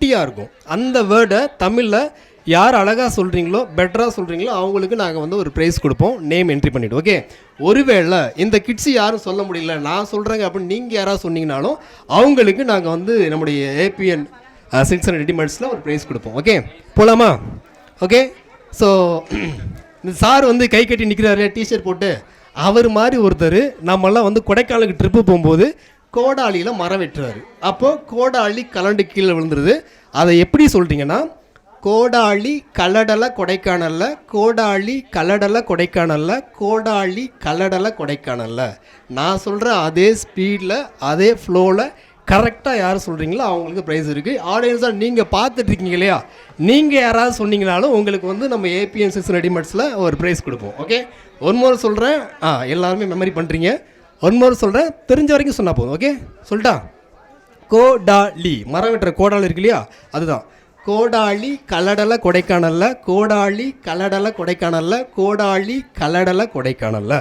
குட்டியாக இருக்கும். அந்த வேர்டை தமிழில் யார் அழகாக சொல்கிறீங்களோ பெட்டராக சொல்கிறீங்களோ அவங்களுக்கு நாங்கள் வந்து ஒரு ப்ரைஸ் கொடுப்போம். நேம் என்ட்ரி பண்ணிவிட்டு ஓகே. ஒருவேளை இந்த கிட்ஸு யாரும் சொல்ல முடியல நான் சொல்கிறேங்க அப்படின்னு நீங்கள் யாராவது சொன்னீங்கனாலும் அவங்களுக்கு நாங்கள் வந்து நம்முடைய ஏபிஎன் சில்க்ஸ் அண்ட் ரெடிமேட்ஸில் ஒரு ப்ரைஸ் கொடுப்போம். ஓகே போகலாமா? ஓகே. ஸோ இந்த சார் வந்து கை கட்டி நிற்கிறாரு டிஷர்ட் போட்டு. அவர் மாதிரி ஒருத்தர் நம்மெல்லாம் வந்து கொடைக்கானலுக்கு ட்ரிப்பு போகும்போது கோடாலியில் மரம் வெட்டுறாரு. அப்போது கோடாலி கலண்டு கீழே விழுந்துருது. அதை எப்படி சொல்கிறீங்கன்னா கோடாலி கலடலை கொடைக்கானல்ல, கோடாலி கலடலை கொடைக்கானல்ல, கோடாலி கலடலை கொடைக்கானல்ல. நான் சொல்கிற அதே ஸ்பீடில் அதே ஃப்ளோவில் கரெக்டாக யார் சொல்கிறீங்களோ அவங்களுக்கு ப்ரைஸ் இருக்குது. ஆடியன்ஸாக நீங்கள் பார்த்துட்ருக்கீங்க இல்லையா, நீங்கள் யாராவது சொன்னீங்கனாலும் உங்களுக்கு வந்து நம்ம ஏபிஎன் சில்க்ஸ் ரெடிமேட்ஸில் ஒரு ப்ரைஸ் கொடுப்போம். ஓகே. ஒன் மோர் சொல்கிறேன். எல்லாருமே மெமரி பண்ணுறீங்க. ஒன் மோர் சொல்கிறேன், தெரிஞ்ச வரைக்கும் சொன்னால் போதும். ஓகே சொல்லிட்டா? கோடாலி மரம் வெட்டுற கோடாலி இருக்கு இல்லையா, அதுதான். கோடாலி கலடலை கொடைக்கானல்ல, கோடாலி கலடலை கொடைக்கானல்ல, கோடாலி கலடலை கொடைக்கானல்ல.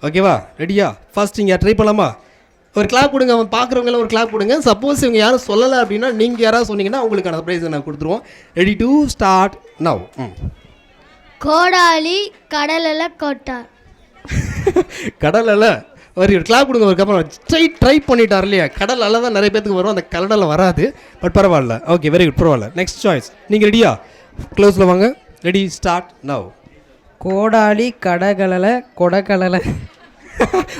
ஓகேவா? ரெடியா? ஃபர்ஸ்ட் இங்கே ட்ரை பண்ணலாமா? ஒரு கிளாப் கொடுங்க. அவன் பார்க்குறவங்களாம் ஒரு கிளாப் கொடுங்க. சப்போஸ் இவங்க யாரும் சொல்லலை அப்படின்னா நீங்கள் யாராவது சொன்னீங்கன்னா அவங்களுக்கான ப்ரைஸ் நான் கொடுத்துருவோம். Ready to start now. கோடாலி கடலில் கொட்டார். கடலில் ஒரு கிளாப் கொடுங்க. அதுக்கப்புறம் ட்ரை பண்ணிட்டார் இல்லையா, கடல் அலை தான் நிறைய பேத்துக்கு வரும், அந்த கடலில் வராது. பட் பரவாயில்ல. ஓகே வெரி குட், பரவாயில்ல. Next choice. நீங்கள் ரெடியா? க்ளோஸில் வாங்க. Ready start now. கோடாலி கடகலலை கொடக்கலலை.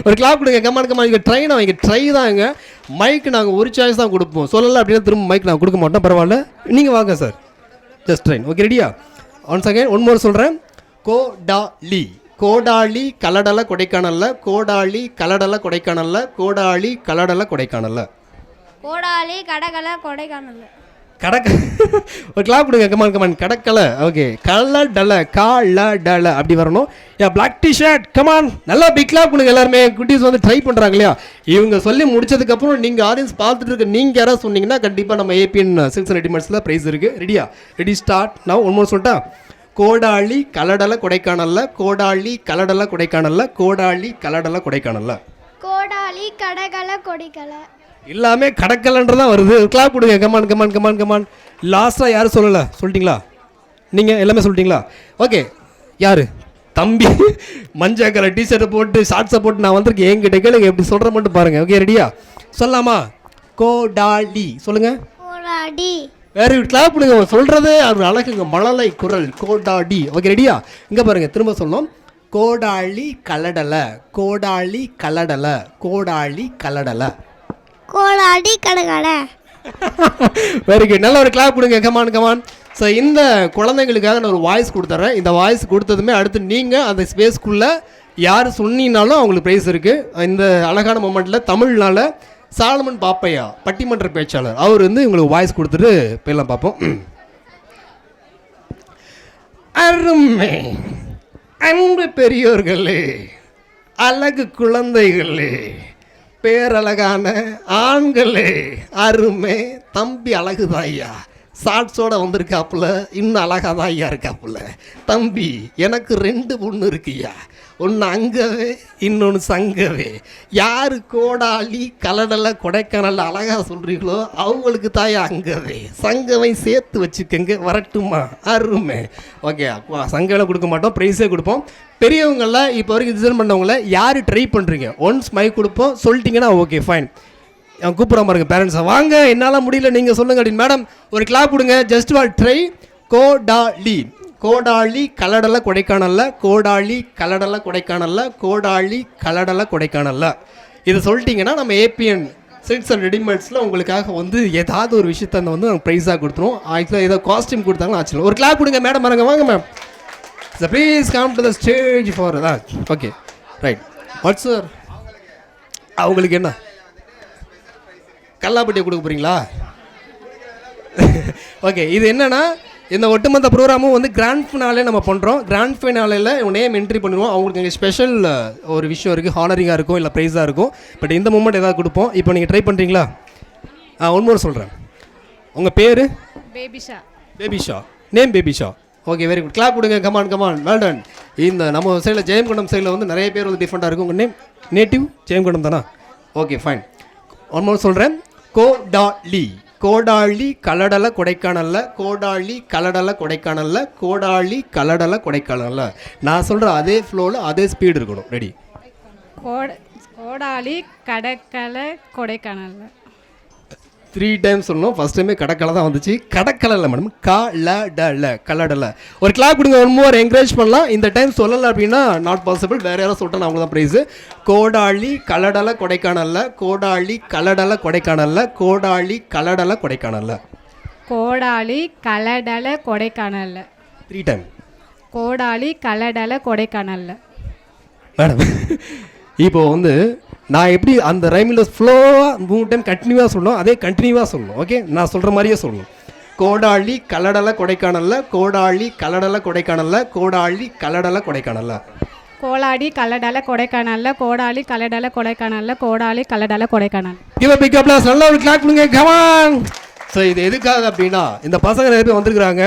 ஒரு கிளாப் கொடுங்க. கமான் இங்கே ட்ரைனா இங்கே ட்ரை தான். இங்கே மைக்கு நாங்கள் ஒரு சாய்ஸ் தான் கொடுப்போம். சொல்லலை அப்படின்னா திரும்ப மைக் நாங்கள் கொடுக்க மாட்டோம். பரவாயில்ல, நீங்கள் வாங்க சார். Just train. ஓகே ரெடியா? ஒன்ஸ் அகைன் ஒன் மோர் சொல்கிறேன். கோடாலி கோடாலி கலடலை கொடைக்கானல்ல, கோடாலி கலடலை கொடைக்கானல்ல, கோடாலி கலடலை கொடைக்கானல்ல, கோடாலி கடகலை கொடைக்கானல்ல. ஒரு கிளாப் கொடுங்க. கமான் கடற்கலை. ஓகே கலடலை காலடலை அப்படி வரணும். Black T shirt come on. நல்லா பிக் கிளாப் கொடுங்க. எல்லாருமே குட்டீஸ் வந்து ட்ரை பண்ணுறாங்க இல்லையா. இவங்க சொல்லி முடிச்சதுக்கப்புறம் நீங்கள் ஆடியன்ஸ் பார்த்துட்டு இருக்க நீங்கள் யாராவது சொன்னீங்கன்னா கண்டிப்பாக நம்ம ஏபிஎன் சில்க்ஸ் ரெடிமேட்ஸில் ப்ரைஸ் இருக்குது. ரெடியா? Ready start now. One more சொல்லிட்டா? கோடாலி கலடலை கொடைக்கானல்ல, கோடாலி கலடலை கொடைக்கானல்ல, கோடாலி கலடலை கொடைக்கானல்ல, கோடாலி கடகலை கொடைக்கலை. எல்லாமே கடற்கலன்றதான் வருது. கிளாப் கொடுங்க. கமான். லாஸ்ட்டாக யாரும் சொல்லலை, சொல்லிட்டீங்களா? நீங்கள் எல்லாமே சொல்லிட்டீங்களா? ஓகே. யார் தம்பி மஞ்சள் கலர் டிஷர்ட்டை போட்டு ஷார்ட்ஸை போட்டு நான் வந்திருக்கேன். என்கிட்ட கேளுங்க எப்படி சொல்கிற மட்டும் பாருங்கள். ஓகே ரெடியா? சொல்லலாமா? கோடாலி சொல்லுங்கள். கோடாடி. வேறு கிளாப் கொடுங்க. சொல்கிறதே அது அழகுங்க, மழலை குரல். கோடாடி. ஓகே ரெடியா? இங்கே பாருங்கள், திரும்ப சொல்லணும். கோடாலி கலடலை, கோடாலி கலடலை, கோடாலி கலடலை, கோடாடி கடகலை. Very good. நல்ல ஒரு கிளாப் கொடுங்க. கமான். ஸோ இந்த குழந்தைங்களுக்காக நான் ஒரு வாய்ஸ் கொடுத்துட்றேன். இந்த வாய்ஸ் கொடுத்ததுமே அடுத்து நீங்கள் அந்த ஸ்பேஸ்க்குள்ளே யார் சொன்னீங்கனாலும் அவங்களுக்கு ப்ரைஸ் இருக்குது. இந்த அழகான மொமெண்ட்டில் தமிழ்னால சாலமன் பாப்பையா பட்டிமன்ற பேச்சாளர் அவர் வந்து உங்களுக்கு வாய்ஸ் கொடுத்துட்டு போயெல்லாம் பார்ப்போம். அருமை அன்பு பெரியோர்களே, அழகு குழந்தைகளே, பேரழகான ஆண்களே, அருமை தம்பி அழகுதான் ஐயா. ஷார்ட்ஸோட வந்திருக்காப்புல, இன்னும் அழகாக தான் ஐயா இருக்காப்புல. தம்பி எனக்கு 2 பொண்ணு இருக்குய்யா, ஒன்று அங்கவே இன்னொன்று சங்கவே. யார் கோடாலி கலடலை கொடைக்கானல் அழகாக சொல்கிறீங்களோ அவங்களுக்கு தாயா அங்கவே, சங்கவை சேர்த்து வச்சுக்கங்க. வரட்டுமா? அருமை. ஓகே சங்கவை கொடுக்க மாட்டோம், ப்ரைஸே கொடுப்போம். பெரியவங்களில் இப்போ வரைக்கும் டிசைன் பண்ணவங்கள யார் ட்ரை பண்ணுறீங்க ஒன்ஸ் மைக் கொடுப்போம். சொல்லிட்டீங்கன்னா ஓகே ஃபைன். கூப்பிட்ற பாருங்க பேரண்ட்ஸை, வாங்க என்னால் முடியல நீங்கள் சொல்லுங்க அப்படின்னு. மேடம் ஒரு கிளாப் கொடுங்க. ஜஸ்ட் வால் ட்ரை. கோடாலி கோடாலி கலடலை கொடைக்கானல்ல, கோடாலி கலடலை கொடைக்கானல்ல, கோடாலி கலடலை கொடைக்கானல்ல. இதை சொல்லிட்டீங்கன்னா நம்ம ஏபிஎன் சில்க்ஸ் அண்ட் ரெடிமேட்ஸில் உங்களுக்காக வந்து ஏதாவது ஒரு விஷயத்த வந்து நாங்கள் ப்ரைஸாக கொடுத்துருவோம். ஆக்சுவலாக ஏதோ காஸ்டியூம் கொடுத்தாங்கன்னா ஆச்சு. ஒரு கிளாப் கொடுங்க. மேடம் பாருங்க, வாங்க ma'am. Sir please come to the stage for that. Okay right. What sir அவங்களுக்கு என்ன கல்லாப்பட்டியை கொடுக்க போகிறீங்களா? ஓகே இது என்னென்னா இந்த ஒட்டுமொத்த ப்ரோக்ராமும் வந்து கிராண்ட் ஃபினாலே நம்ம பண்ணுறோம். கிராண்ட் ஃபினாலேயில் நேம் என்ட்ரி பண்ணிடுவோம். அவங்களுக்கு எங்கள் ஸ்பெஷல் ஒரு விஷயம் இருக்குது, ஹானரிங்காக இருக்கும் இல்லை ப்ரைஸாக இருக்கும். பட் இந்த மூமெண்ட் ஏதாவது கொடுப்போம். இப்போ நீங்கள் ட்ரை பண்ணுறீங்களா? ஒன்மோர் சொல்கிறேன். உங்கள் பேர்? Babisha. Babisha. Name Babisha. Okay very good. Clap கொடுங்க. Come on well done. இந்த நம்ம சைடில் ஜெயம்கொண்டம் சைடில் வந்து நிறைய பேர் வந்து டிஃப்ரெண்ட்டாக இருக்கும். உங்கள் நேம் நேட்டிவ் ஜெயம்கொண்டம் தானா? Okay fine. ஒன்மோர் சொல்கிறேன். கோடாலி கோடாளி கலடல கொடைக்கானல்ல, கோடாளி கலடல கொடைக்கானல்ல, கோடாளி கலடல கொடைக்கானல்ல. நான் சொல்கிற அதே ஃப்ளோவில் அதே ஸ்பீடு இருக்கணும். ரெடி? கோடாளி கடற்கரை கொடைக்கானல்ல. 3 டைம்ஸ் சொல்லணும். ஃபர்ஸ்ட் டைமே கடற்கரை தான் வந்துச்சு. கடற்கரை இல்லை மேடம், கலடல கலடல. ஒரு கிளாப் கொடுங்க, ஒன் மோர் என்கரேஜ் பண்ணலாம். இந்த டைம் சொல்லலை அப்படின்னா நாட் பாசிபிள். வேறு யாரும் சொல்லிட்டா அவங்க தான் ப்ரைஸு. கோடாளி கலடல கொடைக்கானல்ல, கோடாளி கலடல கொடைக்கானல்ல, கோடாளி கலடல கொடைக்கானல்ல. கோடாளி கலடல கொடைக்கானல்ல. 3 டைம். கோடாளி கலடல கொடைக்கானல்ல. மேடம் இப்போ வந்து நான் எப்படி அந்த ரைமில் ஃப்ளோவாக 3 டைம் கண்டினியூவாக சொல்லணும், அதே கண்டினியூவாக சொல்லணும். ஓகே, நான் சொல்கிற மாதிரியே சொல்லணும். கோடாளி கலடல கொடைக்கானல்ல, கோடாளி கலடல கொடைக்கானல்ல, கோடாளி கலடல கொடைக்கானல்ல. கோடாளி கலடல கொடைக்கானல்ல, கோடாளி கலடல கொடைக்கானல்ல, கோடாளி கலடல Kodaikanal. Give a big applause. நல்ல ஒரு கிளாப் கொடுங்க. Come on. ஸோ இது எதுக்காக அப்படின்னா, இந்த பசங்க நிறைய பேர் வந்திருக்கிறாங்க.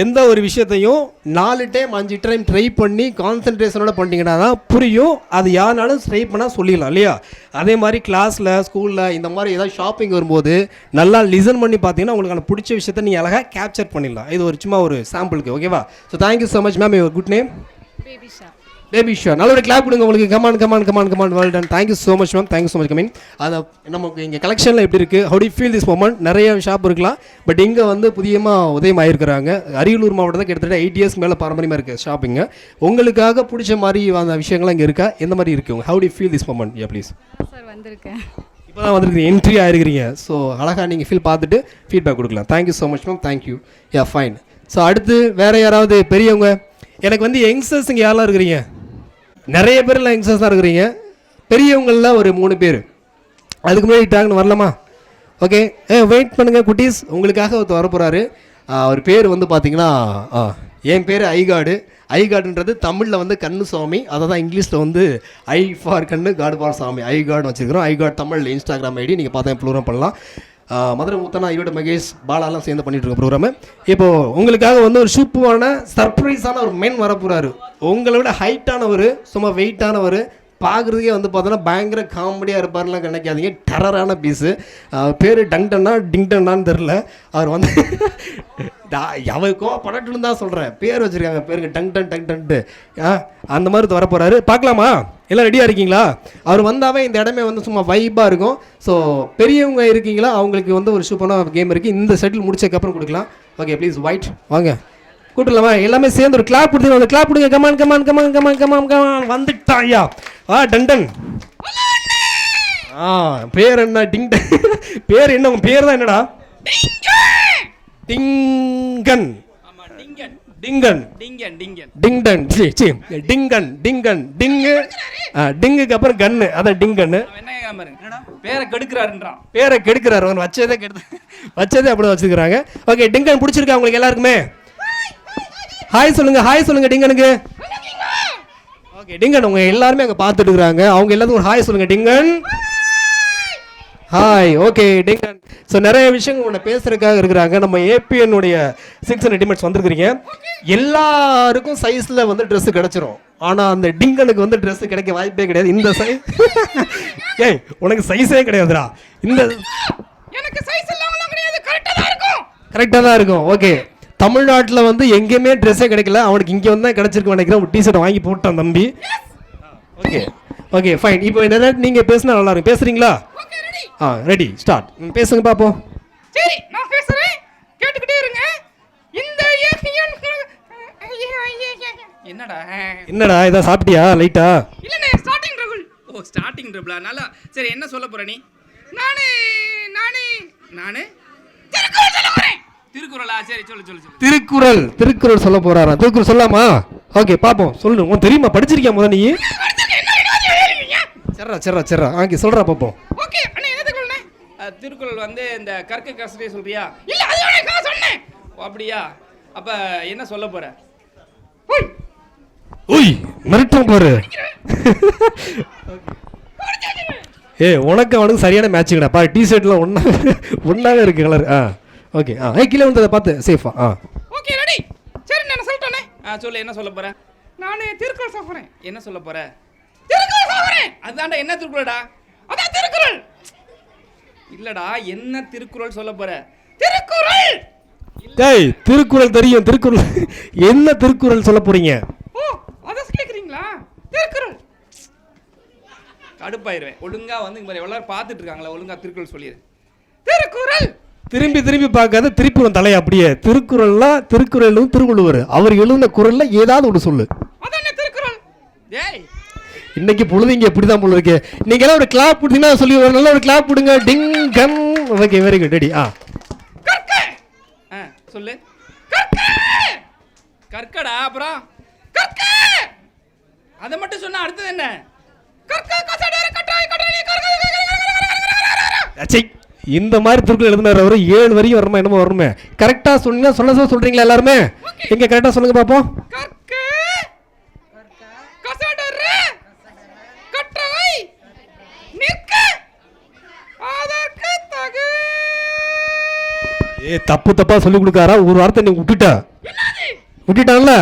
எந்த ஒரு விஷயத்தையும் 4 டைம் 5 டைம் ட்ரை பண்ணி கான்சன்ட்ரேஷனோட பண்ணிங்கன்னா தான் புரியும். அது யாருனாலும் ட்ரை பண்ணால் சொல்லிடலாம் இல்லையா? அதே மாதிரி கிளாஸில், ஸ்கூலில், இந்த மாதிரி ஏதாவது ஷாப்பிங் வரும்போது நல்லா லிசன் பண்ணி பார்த்தீங்கன்னா உங்களுக்கான பிடிச்ச விஷயத்தை நீங்கள் அழகாக கேப்சர் பண்ணிடலாம். இது ஒரு சும்மா ஒரு சாம்பிளுக்கு. ஓகேவா? So thank you so much ma'am. Your good name? Baby Shah. நல்ல ஒரு கிளாப் கொடுங்க உங்களுக்கு. Come on well done. Thank you so much ma'am. Thank you so much coming. அதை நமக்கு இங்கே கலெக்ஷனில் எப்படி இருக்குது, how to feel this moment? நிறைய ஷாப் இருக்கலாம், பட் இங்கே வந்து புதியமாக உதயம் ஆகிருக்கிறாங்க. அரியலூர் மாவட்டத்தில் கிட்டத்தட்ட 8 இயர்ஸ் மேலே பாரம்பரியமாக இருக்குது ஷாப்பிங்கு. உங்களுக்காக பிடிச்ச மாதிரி அந்த விஷயங்கள்லாம் இங்கே இருக்கா? எந்த மாதிரி இருக்குது? How to feel this moment? Yeah please. Sir வந்திருக்கேன். இப்போ தான் வந்துருக்கீங்க, என்ட்ரி ஆகிருக்கிறீங்க. ஸோ அழகாக நீங்கள் ஃபீல் பார்த்துட்டு ஃபீட்பேக் கொடுக்கலாம். Thank you so much ma'am. Thank you. Yeah fine. So அடுத்து வேறு யாராவது பெரியவங்க? எனக்கு வந்து யங்ஸ்டர்ஸ் இங்கே யாரெல்லாம் இருக்கிறீங்க? நிறைய பேர்லாம் யங்ஸ்டர்ஸ் தான் இருக்கிறீங்க. பெரியவங்களில் ஒரு 3 பேர். அதுக்கு முன்னாடி டாக்னு வரலாமா? ஓகே, வெயிட் பண்ணுங்கள் குட்டீஸ். உங்களுக்காக ஒருத்தர் வரப்போகிறாரு. அவர் பேர் வந்து பார்த்தீங்கன்னா, என் பேர் ஐகாடு. ஐகாடுன்றது தமிழில் வந்து கண்ணு சுவாமி. அதை தான் இங்கிலீஷில் வந்து ஐ ஃபார் கண்ணு, காடு ஃபார் சாமி, ஐகாடு வச்சுருக்கிறோம். ஐகாட் தமிழ் இன்ஸ்டாகிராம் ஐடி. நீங்கள் பார்த்தா ப்ரோக்ராம் பண்ணலாம். மதுரை முத்தனா, ஈரோடு மகேஷ், பாலாலாம் சேர்ந்து பண்ணிட்டு இருக்க ப்ரோக்ராமு. இப்போது உங்களுக்காக வந்து ஒரு சூப்பரான சர்ப்ரைஸான ஒரு மென் வரப்போகிறாரு. உங்களை விட ஹைட்டானவர், சும்மா வெயிட்டானவர், பார்க்குறதுக்கே வந்து பார்த்தோன்னா பயங்கர காமெடியாக இருப்பார்லாம் நினைக்காதீங்க. டெரரான பீஸு. பேர் டங்டன்னா டிங்டன்னான்னு தெரில. அவர் வந்து அவருக்கோ படட்டுன்னு தான் சொல்கிறேன், பேர் வச்சுருக்காங்க. பேருக்கு டங்டன்ட்டு. அந்த மாதிரி வரப்போகிறாரு. பார்க்கலாமா? எல்லாம் ரெடியாக இருக்கீங்களா? அவர் வந்தாவே இந்த இடமே வந்து சும்மா வைப்பாக இருக்கும். ஸோ பெரியவங்க இருக்கீங்களா, அவங்களுக்கு வந்து ஒரு சூப்பரான கேம் இருக்குது. இந்த செட்டில் முடிச்சதுக்கப்புறம் கொடுக்கலாம். ஓகே ப்ளீஸ் ஒயிட் வாங்க கூட்டலாமா? எல்லாமே சேர்ந்து ஒரு கிளாப் கொடுத்து அந்த கிளாப் கொடுங்க. கமான் வந்துட்டான் ஐயா. டண்டன். பேர் என்ன? டிங்டன். பேர் என்ன? உங்கள் பேர் தான் என்னடா? டிங்கன். டிங்கன் டிங்டன். டிங்கன் டிங்கன் டிங்கு. டிங்குக்கு அப்புறம் கன்னு, அதான் டிங்கன்னு. பேரை கெடுக்கிறாருன்றான். பேரை கெடுக்கிறாரு. அவன் வச்சதே அப்படி வச்சுக்கிறாங்க. ஓகே, டிங்கன் பிடிச்சிருக்கா உங்களுக்கு எல்லாருக்குமே? ஹாய் சொல்லுங்க, ஹாய் சொல்லுங்க டிங்கனுக்கு. ஓகே டிங்கன், உங்க எல்லாருமே அங்கே பார்த்துட்டு இருக்கிறாங்க. அவங்க எல்லாத்துக்கும் ஒரு ஹாய் சொல்லுங்க. டிங்கன் ஹாய். ஓகே டிங்கன். ஸோ நிறைய விஷயங்கள் உன்னை பேசுறதுக்காக இருக்கிறாங்க. நம்ம ஏபிஎன்னுடைய 600 டிமெட்ஸ் வந்துருக்கிறீங்க. எல்லாருக்கும் சைஸில் வந்து ட்ரெஸ்ஸு கிடச்சிரும். ஆனால் அந்த டிங்கனுக்கு வந்து ட்ரெஸ்ஸு கிடைக்க வாய்ப்பே கிடையாது. இந்த சைஸ் ஏய் உனக்கு சைஸே கிடையாதுடா. இந்த எனக்கு சைஸ் எல்லாம் கிடையாது, கரெக்டாக தான் இருக்கும். ஓகே, தமிழ்நாட்டில் வந்து எங்கேயுமே ட்ரெஸ்ஸே கிடைக்கல. அவனுக்கு இங்கே வந்து தான் கிடச்சிருக்கு நினைக்கிறேன். ஒரு டிஷர்ட் வாங்கி போட்டான் தம்பி. Okay okay fine. இப்போ என்ன நீங்கள் பேசினா நல்லா இருக்கும். பேசுகிறீங்களா? Ready start. பேசுங்க பார்ப்போம். சரி நான் பேசுறேன், கேட்டுக்கிட்டே இருங்க. இந்த என்னடா இதை சாப்பிட்டியா லைட்டா? இல்லண்ணே, ஸ்டார்டிங் ட்ரபிள். ஓ ஸ்டார்டிங் ட்ரபிளா? நல்லா. சரி என்ன சொல்ல போற நீ? நானே திருக்குறள் சொல்ல போறேன். திருக்குறளா? சரி சொல்லு. திருக்குறள் சொல்ல போறாரா? திருக்குறள் சொல்லாமா? ஓகே பாப்போம். சொல்லு. உனக்கு தெரியுமா? படிச்சிருக்கியா முத நீ? சரா ஆங்கி சொல்றா பாப்போம். ஓகே அண்ணே, என்ன திருக்குறள்னே? திருக்குறள் வந்து இந்த கற்க கசரே சொல்றியா? இல்ல அதுதானே நான் சொன்னேன். ஓ அப்படியா? அப்ப என்ன சொல்ல போற? ஓய் மிரட்டும் பாரு. உனக்கு அவனுக்கு சரியான மேட்சிங்கடா. பா டிஷர்ட்லாம் ஒன்னாவே இருக்கு கலர். ஓகே கீழே வந்ததை பார்த்து சேஃபா. Okay ready. சரி நான் சொல்லிட்டேனே. சொல்லு, என்ன சொல்ல போற? நான் திருக்குறள் சொல்ல போறேன். என்ன சொல்ல போற? திருக்குறள் சொல்ல போறேன். அதான்டா. என்ன திருக்குறள்டா? அதான் திருக்குறள். இல்லடா, என்ன திருக்குறள் சொல்ல போற? திருக்குறள். டேய், திருக்குறள் தெரியும். திருக்குறள் என்ன திருக்குறள் சொல்ல போறீங்க? ஓ, அத கேக்குறீங்களா? திருக்குறள். கடுப்பாயிருவேன். ஒழுங்கா வந்து இங்க எல்லாரும் பார்த்துட்டு இருக்காங்களா, ஒழுங்கா திருக்குறள் சொல்லிடு. திருக்குறள். திரும்பி திரும்பி பார்க்காத, திருப்புறம் தலைய அப்படியே. திருக்குறள்லாம் திருக்குறளும் திருவள்ளுவர் அவர் எழுதின குறள்ல ஏதாவது ஒன்று சொல்லு. அதானே திருக்குறள். டேய், இன்னைக்கு பொழுது இங்க இப்படிதான் போல இருக்கு. நீங்க எல்லாம் ஒரு கிளாப் கொடுத்தீங்கன்னா சொல்லி ஒரு நல்ல ஒரு கிளாப் கொடுங்க. டிங் கம். Okay, very good. ரெடி. கற்க. சொல்லு. கற்க. கற்கடா. அப்புறம் கற்க. அத மட்டும் சொன்னா அடுத்தது என்ன? கற்க கசடர கட்டாய் கடலி கற்க. அச்சை, இந்த மாதிரி திருக்குறள் எழுதினார் அவரு. 7 வரையும் வரமா என்னமோ வருமே. கரெக்டா சொன்னீங்க. சொல்றீங்களா எல்லாருமே? எங்க கரெக்டா சொல்லுங்க பாப்போம். கற்க கசடர கட்டாய் நிற்க அதற்கு தகு. தப்பு தப்பா சொல்லி கொடுக்காரா? ஒரு வார்த்தை நீ விட்டுட்டான்ல.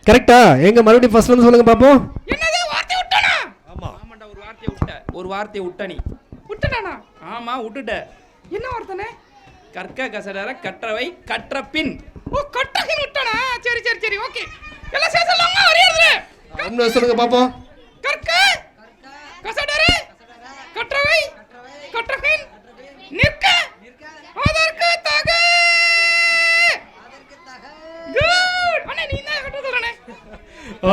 கரெக்டா? எங்க மறுபடியும் ஃபர்ஸ்ட்ல இருந்து சொல்லுங்க பாப்போம். என்னது வார்த்தை விட்டனா? ஆமாடா, ஒரு வார்த்தையை விட்ட. ஒரு வார்த்தையை விட்ட நீ. விட்டனானா? ஆமா, விட்டுட்ட. என்ன வார்த்தைனே? கற்க கசடர கற்றவை கற்ற பின். ஓ, கற்றகின் விட்டனா? சரி சரி சரி, ஓகே. எல்லாம் சேர்த்து சொல்லலாமா? ஒரே இடத்துல இன்னும் சொல்லுங்க பாப்போம். கற்க கசடர கற்றவை கற்றகின் நிற்க அதற்கு தகு. குட். அண்ணே, நீ என்ன கற்று சொல்றனே?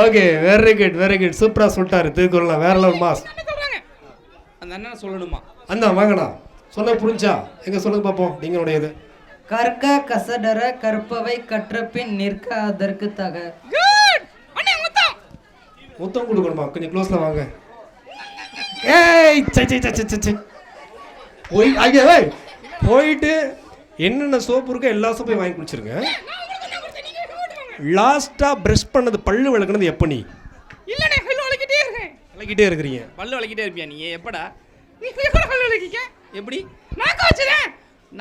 Okay, very good very good. சூப்பரா சொல்லிட்டாரு திருக்குறள். வேற லெவல் மாஸ். என்ன சொல்றாங்க? அந்த அண்ணனை சொல்லணுமா? அந்த வாங்கடா. சொன்ன புரிஞ்சா? எங்க சொல்லுங்க பாப்போம். நீங்களுடையது. கற்க கசடர கற்பவை கற்றபின் நிற்க அதற்கு தக. குட். அண்ணே, முத்தம். முத்தம் கொடுக்கணுமா? கொஞ்சம் க்ளோஸ்ல வாங்க. ஏய், சை சை சை சை சை. போய் ஐயா, ஏய், போயிட்டு என்னென்ன சோப்பு இருக்கோ எல்லா சோப்பையும் வாங்கி குடிச்சிருங்க. லாஸ்டா பிரஷ் பண்ணது, பல்லு விளக்குனது எப்போ? நீ இல்லனே, பல்லு விளக்கிட்டே இருக்கேன். விளக்கிட்டே இருக்கிறீங்க. பல்லு விளக்கிட்டே இருப்பியா நீ? எப்படா நீ பல்லு விளக்கிக்க? எப்படி? நாக்க வச்சுறேன்.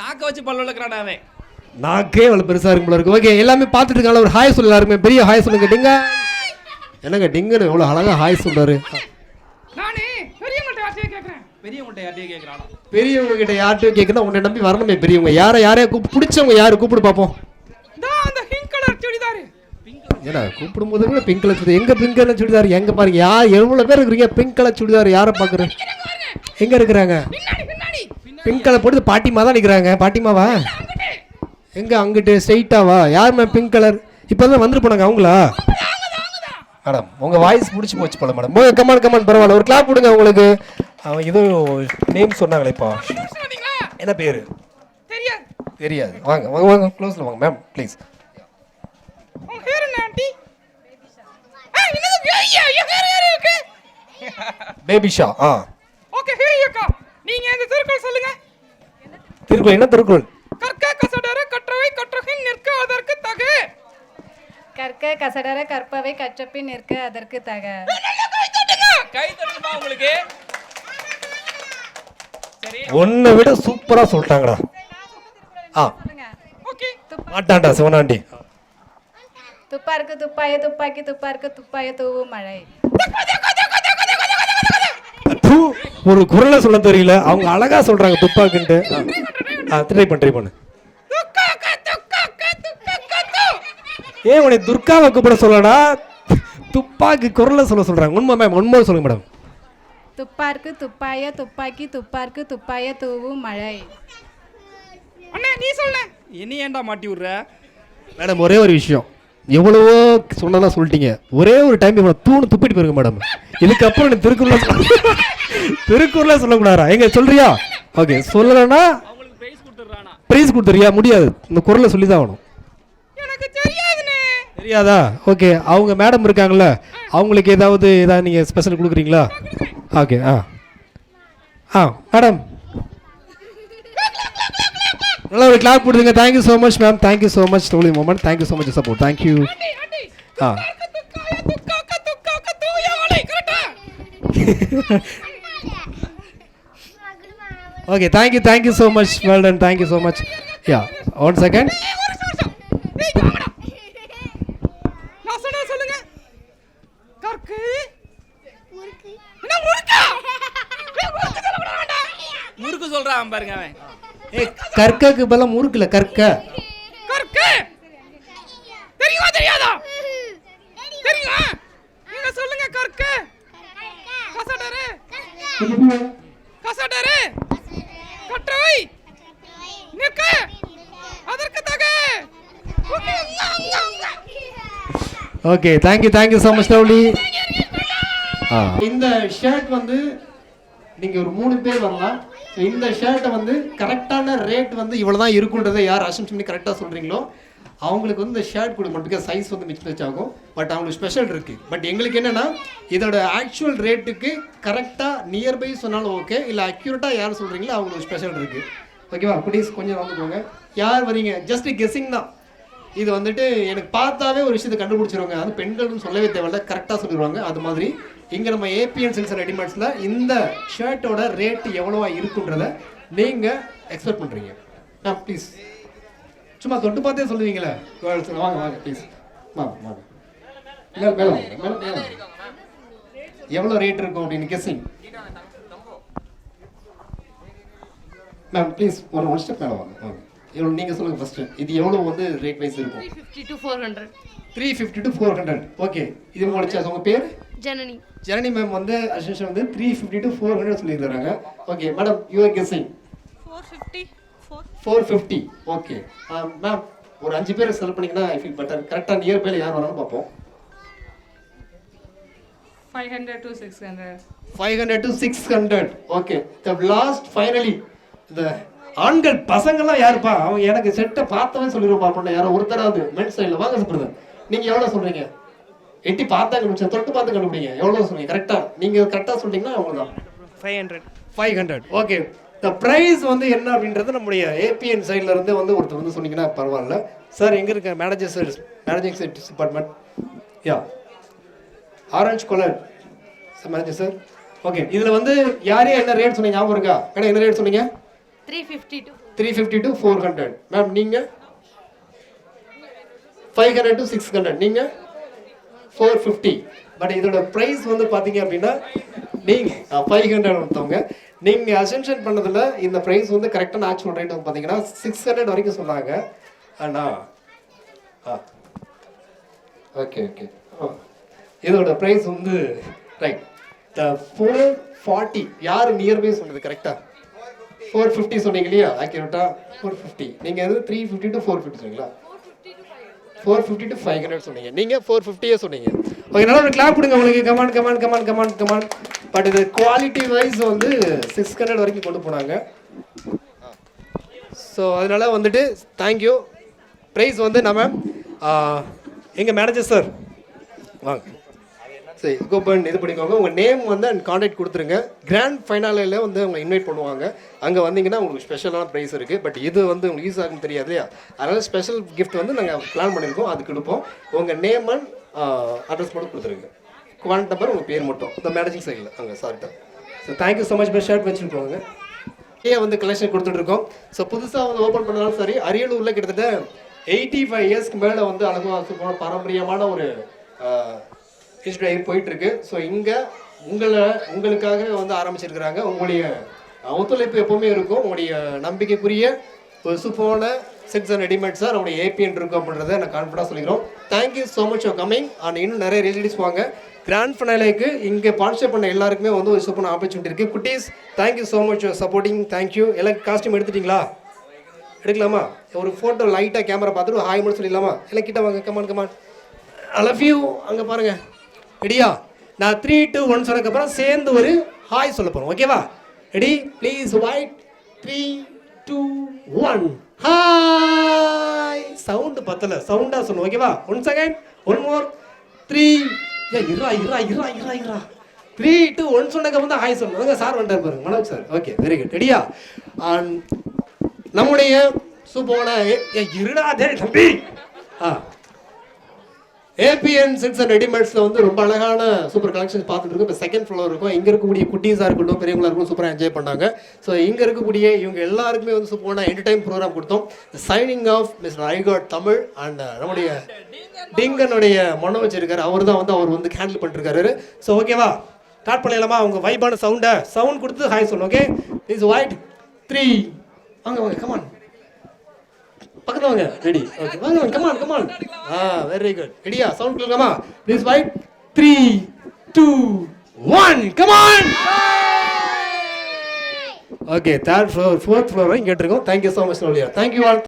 நாக்க வச்சு பல்லு விளக்குறாடா அவன். நாக்கே அவ்வளோ பெருசா இருக்கும் போல இருக்கு. ஓகே, எல்லாமே பார்த்துட்டு இருக்காங்க. ஒரு ஹாய் சொல்லு எல்லாருமே. பெரிய ஹாய் சொல்லுங்க. டிங்க. என்னங்க டிங்கன்னு எவ்வளோ அழகா ஹாய் சொல்றாரு. நானே பெரியவங்கள்ட்ட யார்ட்டையே கேட்குறேன். பெரியவங்கள்ட்ட யார்ட்டையே கேட்குறானா? பெரியவங்க கிட்ட யார்ட்டையும் கேட்குறதா? உன்னை நம்பி வரணுமே பெரியவங்க. யாரையா பிடிச்சவங்க யாரு? கூப்பிடு பார்ப்போம். அந்த பிங்க் கலர் சுடிதார். ஏன்னா கூப்பிடும் போது கூட பிங்க் கலர் சுடிதார். எங்க பிங்க் கலர் சுடிதார்? எங்க பாருங்க, யார் எவ்வளோ பேர் இருக்கிறீங்க பிங்க் கலர் சுடிதார்? யாரை பார்க்குறேன்? எங்க இருக்கிறாங்க? பிங்க் கலர் போட்டு பாட்டிமா தான் நிற்கிறாங்க. பாட்டிமாவா? எங்க அங்கிட்டு ஸ்ட்ரெயிட்டாவா? யார் மேம் பிங்க் கலர்? இப்போ தான் வந்துட்டு போனாங்க அவங்களா? மேடம், உங்க வாய்ஸ் முடிச்சு போச்சு போல மேடம். கமான் கமான், பரவாயில்ல. ஒரு கிளாப் கொடுங்க உங்களுக்கு. அவன் ஏதோ நேம் சொன்னாங்களேப்பா. என்ன பேரு? தெரியாது. தெரியாது. வாங்க வாங்க வாங்க, க்ளோஸ்ல வாங்க மேம் ப்ளீஸ். உங்க பேர் என்ன ஆண்டி? என்னது பேய்யா? என் பேர் யாரு இருக்கு? பேபிஷா. ஓகே, ஹேய்யக்கா. நீங்க இந்த திருக்குறள் சொல்லுங்க. திருக்குறள் என்ன திருக்குறள்? கற்க கசடர கற்றவை கற்றகின் நிற்க அதற்கு தகு. கற்க கசடர கற்பவை கற்றபின் நிற்க அதற்கு தக. கை தட்டுமா உங்களுக்கு? சரி, உன்னை விட சூப்பரா சொல்லிட்டாங்கடா. ஓகே. மாட்டான்டா சிவனாண்டி. துப்பாருக்கு துப்பாய துப்பாக்கி துப்பாருக்கு துப்பாய தூவும் மழை. ஒரு குரலை சொல்ல தெரியல, அவங்க அழகா சொல்றாங்க துப்பாக்குன்ட்டு. ட்ரை பண்ணு. ஏன் உன்னை துர்காவை கூப்பிட சொல்லடா, துப்பாக்கி குரலை சொல்றாங்க. உண்மை மேம், உண்மை சொல்லுங்க மேடம். துப்பாருக்கு துப்பாய துப்பாக்கி துப்பாருக்கு துப்பாய தூவும் மழை. அண்ணே, நீ சொல்ல. என்ன ஏன்டா மாட்டி விடுற? மேடம், ஒரே ஒரு விஷயம், எவ்வளவோ சொன்னதெல்லாம் சொல்லிட்டீங்க. ஒரே ஒரு டைம் இவ்வளோ தூணு துப்பிட்டு போயிருங்க மேடம். இதுக்கப்புறம் நீ திருக்குறளை சொல்லக்கூடாதா? எங்க சொல்றியா? ஓகே, சொல்லலைன்னா அவங்களுக்கு பிரைஸ் கொடுத்துறானா? பிரைஸ் கொடுத்துறியா? முடியாது, இந்த குரலை சொல்லி தான் ஆகணும். எனக்கு தெரியாதுனே. தெரியாதா? ஓகே, அவங்க மேடம் இருக்காங்கல்ல, அவங்களுக்கு ஏதாவது நீங்கள் ஸ்பெஷல் கொடுக்குறீங்களா? ஓகே. மேடம், நல்லா ஒரு கிளாப் கொடுங்க. Thank you so much ma'am. Thank you so much டோலி moment. Thank you so much support. Thank you. Okay, thank you so much. Well done. Thank you so much. Yeah, 1 second. நான் சொன்னா சொல்லுங்க. கற்கு என்ன முறுக்கா? முறுக்கு சொல்ல வேண்டாம். முறுக்கு சொல்றான் பாருங்க அவன். ஏய் கற்கக்கு பதிலா முறுக்குல கற்க. கற்க தெரியுமா தெரியாதா? தெரியுமா? நீங்க சொல்லுங்க. கற்க கசடரு கசடரு கற்றவை நிற்க அதற்கு தக. Okay thank you so much lovely. இந்த ஷர்ட் வந்து நீங்கள் ஒரு 3 பேர் வரலாம். ஸோ இந்த ஷர்ட்டை வந்து கரெக்டான ரேட் வந்து இவ்வளோ தான் இருக்குன்றதை யார் அசம்ஷன் பண்ணி கரெக்டாக சொல்கிறீங்களோ அவங்களுக்கு வந்து இந்த ஷர்ட் கொடுக்கணும். பிகாஸ் சைஸ் வந்து மிஸ் ஆகும். பட் அவங்களுக்கு ஸ்பெஷல் இருக்குது. பட் எங்களுக்கு என்னென்னா இதோட ஆக்சுவல் ரேட்டுக்கு கரெக்டாக நியர்பை சொன்னாலும் ஓகே, இல்லை அக்யூரேட்டாக யார் சொல்கிறீங்களோ அவங்களுக்கு ஸ்பெஷல் இருக்குது. ஓகேவா குட்டீஸ்? கொஞ்சம் வந்துக்கோங்க. யார் வரீங்க? ஜஸ்ட் கெஸ்ஸிங் தான். இது வந்துட்டு எனக்கு பார்த்தாவே ஒரு விஷயத்தை கண்டுபிடிச்சிருவாங்க. அது பெண்கள்னு சொல்லவே தேவையில்ல, கரெக்டாக சொல்லிடுவாங்க. அது மாதிரி இங்கே நம்ம ஏபிஎன் சில்க்ஸ் அண்ட் ரெடிமேட்ஸில் இந்த ஷர்ட்டோட ரேட்டு எவ்வளோவா இருக்குன்றதை நீங்கள் எக்ஸ்பெக்ட் பண்ணுறீங்க. ப்ளீஸ் சும்மா தொட்டு பார்த்தே சொல்லுவீங்களே. வாங்க வாங்க ப்ளீஸ் வாங்க. மேலே எவ்வளோ ரேட் இருக்கும் அப்படின்னு கெஸ்ஸிங். மேம் ப்ளீஸ் ஒரு ஸ்டெப் மேலே வாங்க. எவ்வளோ நீங்கள் சொல்லுங்கள் ஃபஸ்ட்டு. இது எவ்வளோ வந்து ரேட் வைஸ் இருக்கும்? 350 to 400. 350 to 400. ஓகே. இது முடிச்சா உங்கள் பேர்? ஜனனி மேம் வந்து அசோசியேஷன் வந்து 350 to 400 சொல்லியிருக்காங்க. Okay madam you are guessing 450. Okay ma'am ஒரு 5 பேர் செலக்ட் பண்ணிங்கன்னா ஐ ஃபீல் பெட்டர். கரெக்டாக நியர் பேல யார் வரான்னு பார்ப்போம். 500 to 600. 500 to 600. Okay the last finally இந்த ஆண்கள் பசங்கள்லாம் யாருப்பா? அவங்க எனக்கு செட்டை பார்த்தவன் சொல்லிடுவோம். பார்ப்போம் யாரோ ஒருத்தராவது மென்ஸ் சைடில் வாங்க சொல்றது. நீங்கள் எவ்வளோ சொல்கிறீங்க? எட்டி பார்த்தா கண்டுபிடிச்சேன், தொட்டு பார்த்து கண்டுபிடிங்க. எவ்வளோ சொல்றீங்க? கரெக்டாக நீங்கள் கரெக்டாக சொல்லிட்டீங்கன்னா அவ்வளோதான். 500. ஓகே த ப்ரைஸ் வந்து என்ன அப்படின்றது நம்முடைய ஏபிஎன் சைடில் இருந்து வந்து ஒருத்தர் வந்து சொன்னீங்கன்னா பரவாயில்ல. சார் எங்கே இருக்க managing service department? Yeah orange colour manager sir. Okay இதில் வந்து யாரே என்ன ரேட் சொன்னீங்க ஞாபகம் இருக்கா? மேடம் என்ன ரேட் சொன்னீங்க? 350 to 400. மேம் நீங்கள் 500 to 600. நீங்கள் 450. பட் இதோட ப்ரைஸ் வந்து பார்த்தீங்க அப்படின்னா நீங்கள் 500 ஒருத்தவங்க நீங்கள் அசென்ஷன் பண்ணதில் இந்த ப்ரைஸ் வந்து கரெக்டான ஆக்சுவல் ரேட் வந்து பார்த்தீங்கன்னா 600 வரைக்கும் சொன்னாங்க. அண்ணா ஓகே இதோட ப்ரைஸ் வந்து ரைட் 440. யார் நியர்பை சொன்னது கரெக்டாக? 450 சொன்னீங்க இல்லையா? ஆக்யூரேட்டா 450. நீங்கள் எது 350 to 450 சொன்னீங்களா? 450 to 500 சொன்னீங்க. நீங்கள் 450 சொன்னீங்க. ஓகே நல்லா ஒரு கிளாப் கொடுங்க உங்களுக்கு. கமான். பட் இது குவாலிட்டி வைஸ் வந்து 600 வரைக்கும் கொண்டு போனாங்க. ஸோ அதனால வந்துட்டு தேங்க்யூ. ப்ரைஸ் வந்து நம்ம எங்கள் மேனேஜர் சார் வாங்க சரி கோபன் இது பண்ணிக்கோங்க. உங்கள் நேம் வந்து அண்ட் கான்டாக்ட் கொடுத்துருங்க. கிராண்ட் ஃபைனலில் வந்து உங்களை இன்வைட் பண்ணுவாங்க. அங்கே வந்தீங்கன்னா உங்களுக்கு ஸ்பெஷலான ப்ரைஸ் இருக்குது. பட் இது வந்து உங்களுக்கு யூஸ் ஆகுன்னு தெரியாது இல்லையா? அதனால் ஸ்பெஷல் கிஃப்ட் வந்து நாங்கள் பிளான் பண்ணியிருக்கோம். அதுக்கு கொடுப்போம். உங்கள் நேம் அண்ட் அட்ரஸ் மட்டும் கொடுத்துருங்க. கான்டாக்ட் நம்பர் உங்கள் பேர் மட்டும் இந்த மேனேஜிங் சைடில் அங்கே சார்கிட்ட. So thank you so much. Best shirt வச்சுருக்கோங்க. வந்து கலெக்ஷன் கொடுத்துட்ருக்கோம். ஸோ புதுசாக வந்து ஓப்பன் பண்ணாலும் சரி அரியலூரில் கிட்டத்தட்ட 85 இயர்ஸ்க்கு மேலே வந்து அழகாக பாரம்பரியமான ஒரு போயிட்டுருக்கு. ஸோ இங்கே உங்களுக்காக வந்து ஆரம்பிச்சிருக்கிறாங்க. உங்களுடைய ஒத்துழைப்பு எப்போவுமே இருக்கும். உங்களுடைய நம்பிக்கைக்குரிய ஒரு சூப்பரான சில்க்ஸ் அண்ட் ரெடிமேட்ஸாக நம்மளுடைய ஏபிஎன் இருக்கும் அப்படின்றத நான் கான்ஃபிடண்டாக சொல்லிக்கிறோம். Thank you so much for coming. And இன்னும் நிறைய ரிலேட்டிவ்ஸ் வாங்க. கிராண்ட் ஃபைனலுக்கு இங்கே பார்ட்டிசிபேட் பண்ண எல்லாருக்குமே வந்து ஒரு சூப்பரான ஆப்பர்ச்சுனிட்டி இருக்குது. குட்டீஸ் thank you so much for supporting. Thank you. எல்லாம் காஸ்டியூம் எடுத்துட்டிங்களா? எடுக்கலாமா? ஒரு ஃபோட்டோ லைட்டாக கேமரா பார்த்துட்டு ஹாய் மட்டும் சொல்லிடலாமா? எல்லாம் கிட்ட வாங்க. Come on I love you. அங்கே பாருங்கள் ரெடியா? நான் 3 2 1 சொன்னதுக்கப்புறம் சேர்ந்து ஒரு ஹாய் சொல்ல போகிறோம். ஓகேவா? Ready please wait 3 2 1 hi. Sound பத்தல, சவுண்டாக சொல்லணும். ஓகேவா? 1 செகண்ட் 1 மோர் 3 இரா 3 2 1 சொன்னதுக்கப்புறம் தான் ஹாய் சொல்லணும். சார் வந்துட்டார் பாருங்க Manoj sir. Okay very good. ரெடியா? நம்முடைய சூப்பரான இருடாதே தம்பி ஏபிஎன் சில்க்ஸ் அண்ட் ரெடிமேட்ஸில் வந்து ரொம்ப அழகான சூப்பர் கலெக்ஷன்ஸ் பார்த்துட்டு இருக்கோம். இப்போ செகண்ட் ஃப்ளோர் இருக்கும். இங்கே இருக்கக்கூடிய குட்டீஸாக இருக்கட்டும் பெரியவங்களாக இருக்கட்டும் சூப்பராக என்ஜாய் பண்ணாங்க. ஸோ இங்கே இருக்கக்கூடிய இவங்க எல்லாருக்குமே வந்து சூப்பரான என்டர்டைன் ப்ரோக்ராம் கொடுத்தோம். சைனிங் ஆஃப் மிஸ்டர் ஐகாட் தமிழ் அண்ட் நம்முடைய டிங்கனுடைய மனோஜ் இருக்கார். அவர் தான் வந்து அவர் வந்து ஹேண்டில் பண்ணிருக்காரு. ஸோ ஓகேவா? ஸ்டார்ட் பண்ணிடலாமா? அவங்க வைபான சவுண்ட் கொடுத்து ஹாய் சொல்லணும். ஓகே இஸ் ஒயிட் 3 வாங்க வாங்க கமான் பக்கத்துல வாங்க ரெடி ஓகே வாங்க வாங்க கமான் கமான் வெரி குட் ரெடியா சவுண்ட் கொடுக்கலாமா please wait 3 2 1 come on okay third floor fourth floor வரைக்கும் கேட்டிருக்கோம் தேங்க்யூ ஸோ மச் நோலியா தேங்க்யூ ஆல்